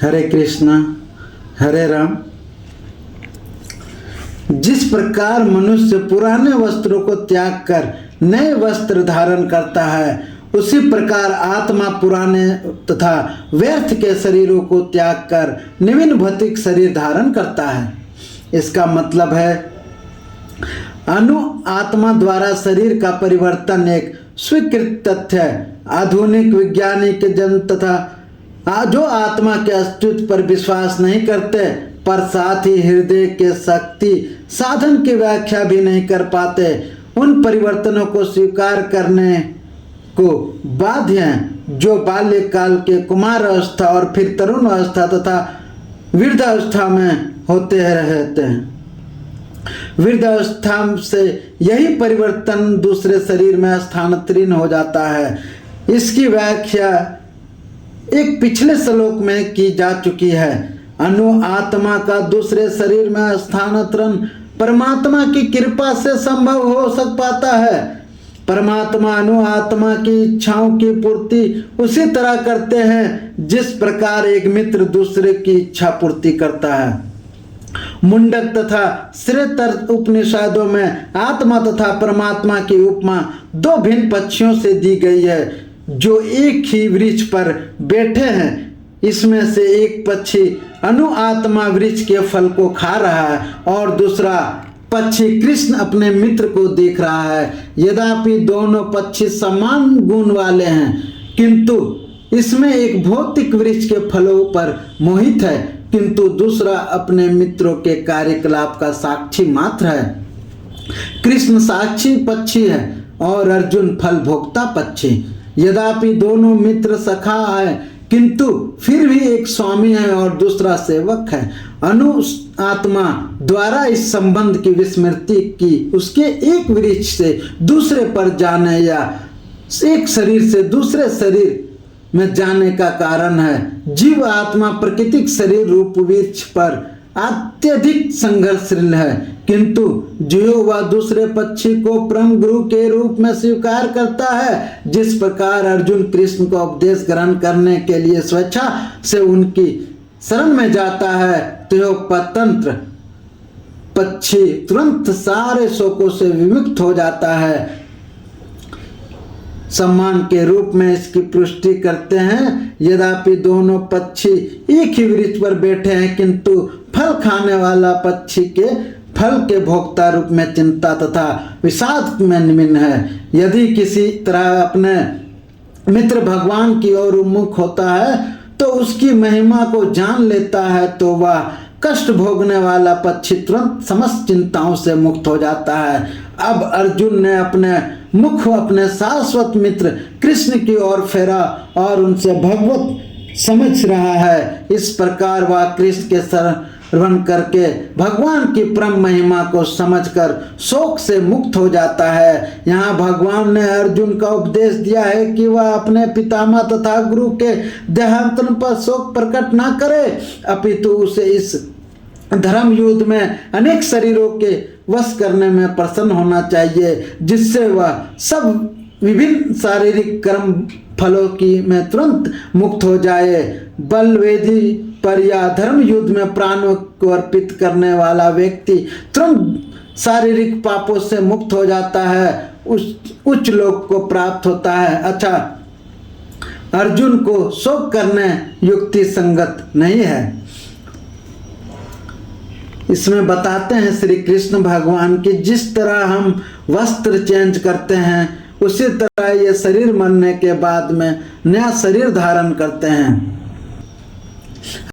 हरे कृष्णा हरे राम। जिस प्रकार मनुष्य पुराने वस्त्रों को त्याग कर नए वस्त्र धारण करता है, उसी प्रकार आत्मा पुराने तथा व्यर्थ के शरीरों को त्याग कर नवीन भौतिक शरीर धारण करता है। इसका मतलब है अनु आत्मा द्वारा शरीर का परिवर्तन एक स्वीकृत तथ्य है। आधुनिक वैज्ञानिक जन तथा जो आत्मा के अस्तित्व पर विश्वास नहीं करते, पर साथ ही हृदय के शक्ति साधन की व्याख्या भी नहीं कर पाते, उन परिवर्तनों को स्वीकार करने को बाध्य हैं जो बाल्यकाल के कुमार अवस्था और फिर तरुण अवस्था तथा वृद्धावस्था में होते रहते हैं। वृद्धावस्था से यही परिवर्तन दूसरे शरीर में स्थानांतरित हो जाता है। इसकी व्याख्या एक पिछले श्लोक में की जा चुकी है। अनु आत्मा का दूसरे शरीर में स्थानांतरण परमात्मा की कृपा से संभव हो सक पाता है। परमात्मा अनु आत्मा की इच्छाओं की पूर्ति उसी तरह करते हैं जिस प्रकार एक मित्र दूसरे की इच्छा पूर्ति करता है। मुंडक तथा श्रेतर उपनिषदों में आत्मा तथा परमात्मा की उपमा दो भिन्न पक्षियों से दी गई है जो एक ही वृक्ष पर बैठे हैं। इसमें से एक पक्षी अनु आत्मा वृक्ष के फल को खा रहा है और दूसरा पक्षी कृष्ण अपने मित्र को देख रहा है। यद्यपि दोनों पक्षी समान गुण वाले हैं, किंतु इसमें एक भौतिक वृक्ष के फलों पर मोहित है, किंतु दूसरा अपने मित्रों के कार्यकलाप का साक्षी मात्र है। कृष्ण साक्षी पक्षी है और अर्जुन फल भोक्ता पक्षी। यद्यपि दोनों मित्र सखा है, किंतु फिर भी एक स्वामी है और दूसरा सेवक है। अनु आत्मा द्वारा इस संबंध की विस्मृति की उसके एक वृक्ष से दूसरे पर जाने या एक शरीर से दूसरे शरीर में जाने का कारण है। जीव आत्मा प्राकृतिक शरीर रूप वृक्ष पर अत्यधिक संघर्षशील है, किंतु जो वह दूसरे पक्षी को परम गुरु के रूप में स्वीकार करता है, जिस प्रकार अर्जुन कृष्ण को उपदेश ग्रहण करने के लिए स्वेच्छा से उनकी शरण में जाता है, तो स्वतंत्र पक्षी तुरंत सारे शोकों से विमुक्त हो जाता है। सम्मान के रूप में इसकी पुष्टि करते हैं। यद्यपि दोनों पक्षी एक ही वृक्ष पर बैठे हैं, किंतु फल खाने वाला पक्षी के फल के भोक्ता रूप में चिंता तथा विषाद में निमग्न है। यदि किसी तरह अपने मित्र भगवान की ओर उन्मुख होता है तो उसकी महिमा को जान लेता है, तो वह कष्ट भोगने वाला पक्षी तुरंत समस्त चिंताओं से मुक्त हो जाता है। अब अर्जुन ने अपने मुख अपने शाश्वत मित्र कृष्ण की ओर फेरा और उनसे भगवत समझ रहा है। इस प्रकार वह कृष्ण के श्रवण करके भगवान की परम महिमा को समझकर शोक से मुक्त हो जाता है। यहाँ भगवान ने अर्जुन का उपदेश दिया है कि वह अपने पितामह तथा गुरु के देहांतन पर शोक प्रकट न करे, अपितु उसे इस धर्म युद्ध में अनेक शरीरों के वश करने में प्रसन्न होना चाहिए, जिससे वह सब विभिन्न शारीरिक कर्म फलों की में तुरंत मुक्त हो जाए। बल वेदी पर या धर्म युद्ध में प्राणों को अर्पित करने वाला व्यक्ति तुरंत शारीरिक पापों से मुक्त हो जाता है, उच्च लोक को प्राप्त होता है। अच्छा, अर्जुन को शोक करने युक्ति संगत नहीं है। इसमें बताते हैं श्री कृष्ण भगवान की जिस तरह हम वस्त्र चेंज करते हैं, उसी तरह ये शरीर मरने के बाद में नया शरीर धारण करते हैं।